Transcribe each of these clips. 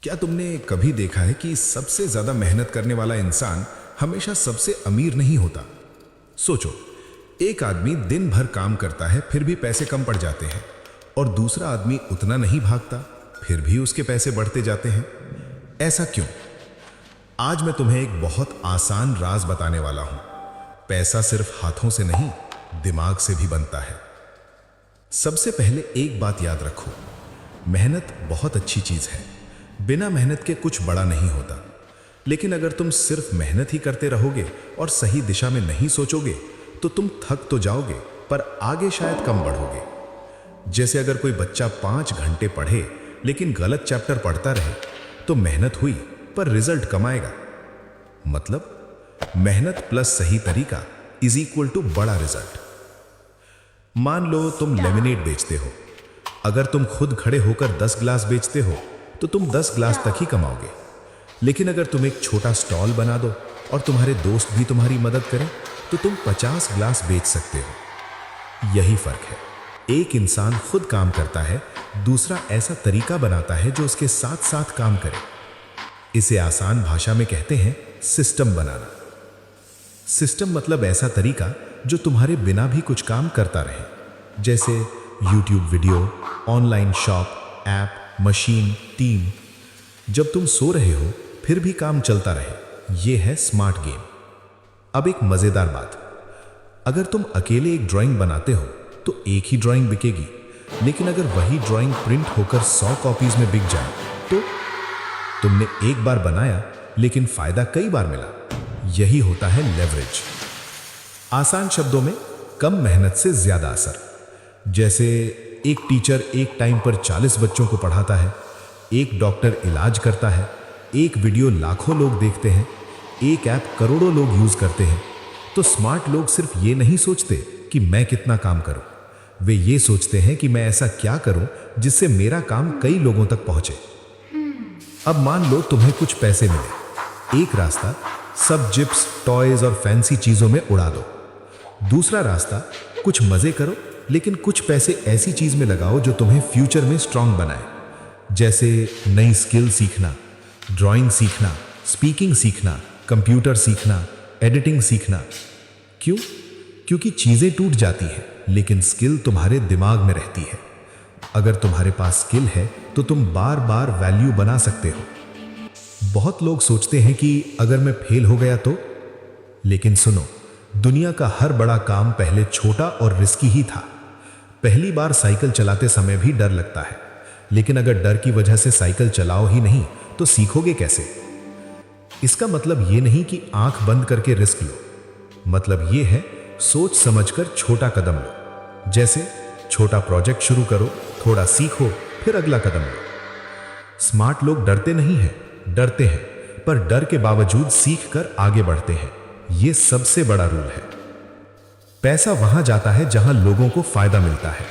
क्या तुमने कभी देखा है कि सबसे ज्यादा मेहनत करने वाला इंसान हमेशा सबसे अमीर नहीं होता? सोचो, एक आदमी दिन भर काम करता है फिर भी पैसे कम पड़ जाते हैं, और दूसरा आदमी उतना नहीं भागता फिर भी उसके पैसे बढ़ते जाते हैं। ऐसा क्यों? आज मैं तुम्हें एक बहुत आसान राज बताने वाला हूं। पैसा सिर्फ हाथों से नहीं, दिमाग से भी बनता है। सबसे पहले एक बात याद रखो, मेहनत बहुत अच्छी चीज है। बिना मेहनत के कुछ बड़ा नहीं होता। लेकिन अगर तुम सिर्फ मेहनत ही करते रहोगे और सही दिशा में नहीं सोचोगे तो तुम थक तो जाओगे पर आगे शायद कम बढ़ोगे। जैसे अगर कोई बच्चा 5 घंटे पढ़े लेकिन गलत चैप्टर पढ़ता रहे तो मेहनत हुई पर रिजल्ट कम आएगा। मतलब मेहनत प्लस सही तरीका इज इक्वल टू बड़ा रिजल्ट। मान लो तुम लेमनेड बेचते हो। अगर तुम खुद खड़े होकर 10 ग्लास बेचते हो तो तुम 10 ग्लास तक ही कमाओगे। लेकिन अगर तुम एक छोटा स्टॉल बना दो और तुम्हारे दोस्त भी तुम्हारी मदद करें तो तुम 50 ग्लास बेच सकते हो। यही फर्क है। एक इंसान खुद काम करता है, दूसरा ऐसा तरीका बनाता है जो उसके साथ साथ काम करे। इसे आसान भाषा में कहते हैं सिस्टम बनाना। सिस्टम मतलब ऐसा तरीका जो तुम्हारे बिना भी कुछ काम करता रहे, जैसे YouTube video, online shop, app, machine, team. जब तुम सो रहे हो फिर भी काम चलता रहे, यह है स्मार्ट गेम। अब एक मजेदार बात, अगर तुम अकेले एक ड्राइंग बनाते हो तो एक ही ड्राइंग बिकेगी। लेकिन अगर वही ड्राइंग प्रिंट होकर 100 कॉपीज में बिक जाए तो तुमने एक बार बनाया लेकिन फायदा कई बार मिला। यही होता है लेवरेज। आसान शब्दों में कम मेहनत से ज्यादा असर। जैसे एक टीचर एक टाइम पर 40 बच्चों को पढ़ाता है, एक डॉक्टर इलाज करता है, एक वीडियो लाखों लोग देखते हैं, एक ऐप करोड़ों लोग यूज करते हैं। तो स्मार्ट लोग सिर्फ ये नहीं सोचते कि मैं कितना काम करूं, वे ये सोचते हैं कि मैं ऐसा क्या करूं जिससे मेरा काम कई लोगों तक पहुंचे। अब मान लो तुम्हें कुछ पैसे मिले। एक रास्ता, सब चिप्स, टॉयज और फैंसी चीजों में उड़ा दो। दूसरा रास्ता, कुछ मजे करो लेकिन कुछ पैसे ऐसी चीज में लगाओ जो तुम्हें फ्यूचर में स्ट्रांग बनाए, जैसे नई स्किल सीखना, ड्राइंग सीखना, स्पीकिंग सीखना, कंप्यूटर सीखना, एडिटिंग सीखना। क्यों? क्योंकि चीजें टूट जाती हैं लेकिन स्किल तुम्हारे दिमाग में रहती है। अगर तुम्हारे पास स्किल है तो तुम बार बार वैल्यू बना सकते हो। बहुत लोग सोचते हैं कि अगर मैं फेल हो गया तो, लेकिन सुनो, दुनिया का हर बड़ा काम पहले छोटा और रिस्की ही था। पहली बार साइकिल चलाते समय भी डर लगता है, लेकिन अगर डर की वजह से साइकिल चलाओ ही नहीं तो सीखोगे कैसे? इसका मतलब यह नहीं कि आंख बंद करके रिस्क लो, मतलब यह है सोच समझकर छोटा कदम लो। जैसे छोटा प्रोजेक्ट शुरू करो, थोड़ा सीखो, फिर अगला कदम लो। स्मार्ट लोग डरते नहीं हैं, डरते हैं, पर डर के बावजूद सीख कर आगे बढ़ते हैं। यह सबसे बड़ा रूल है। पैसा वहां जाता है जहां लोगों को फायदा मिलता है।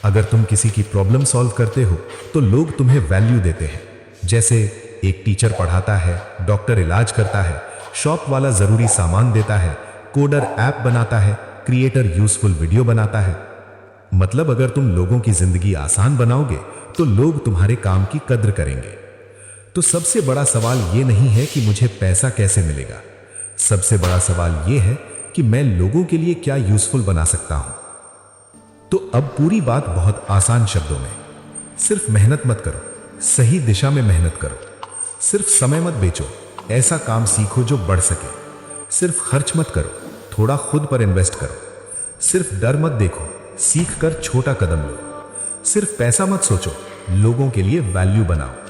अगर तुम किसी की प्रॉब्लम सॉल्व करते हो तो लोग तुम्हें वैल्यू देते हैं। जैसे एक टीचर पढ़ाता है, डॉक्टर इलाज करता है, शॉप वाला जरूरी सामान देता है, कोडर ऐप बनाता है, क्रिएटर यूजफुल वीडियो बनाता है। मतलब अगर तुम लोगों की जिंदगी आसान बनाओगे तो लोग तुम्हारे काम की कद्र करेंगे। तो सबसे बड़ा सवाल यह नहीं है कि मुझे पैसा कैसे मिलेगा, सबसे बड़ा सवाल यह है कि मैं लोगों के लिए क्या यूजफुल बना सकता हूं। तो अब पूरी बात बहुत आसान शब्दों में, सिर्फ मेहनत मत करो, सही दिशा में मेहनत करो। सिर्फ समय मत बेचो, ऐसा काम सीखो जो बढ़ सके। सिर्फ खर्च मत करो, थोड़ा खुद पर इन्वेस्ट करो। सिर्फ डर मत देखो, सीख कर छोटा कदम लो। सिर्फ पैसा मत सोचो, लोगों के लिए वैल्यू बनाओ।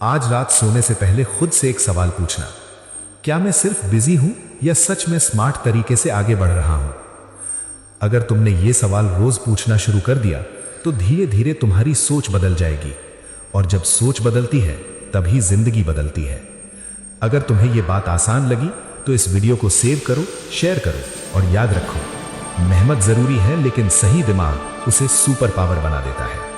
आज रात सोने से पहले खुद से एक सवाल पूछना, क्या मैं सिर्फ बिजी हूं या सच में स्मार्ट तरीके से आगे बढ़ रहा हूं? अगर तुमने ये सवाल रोज पूछना शुरू कर दिया तो धीरे धीरे तुम्हारी सोच बदल जाएगी, और जब सोच बदलती है तभी जिंदगी बदलती है। अगर तुम्हें यह बात आसान लगी तो इस वीडियो को सेव करो, शेयर करो और याद रखो, मेहनत जरूरी है लेकिन सही दिमाग उसे सुपर पावर बना देता है।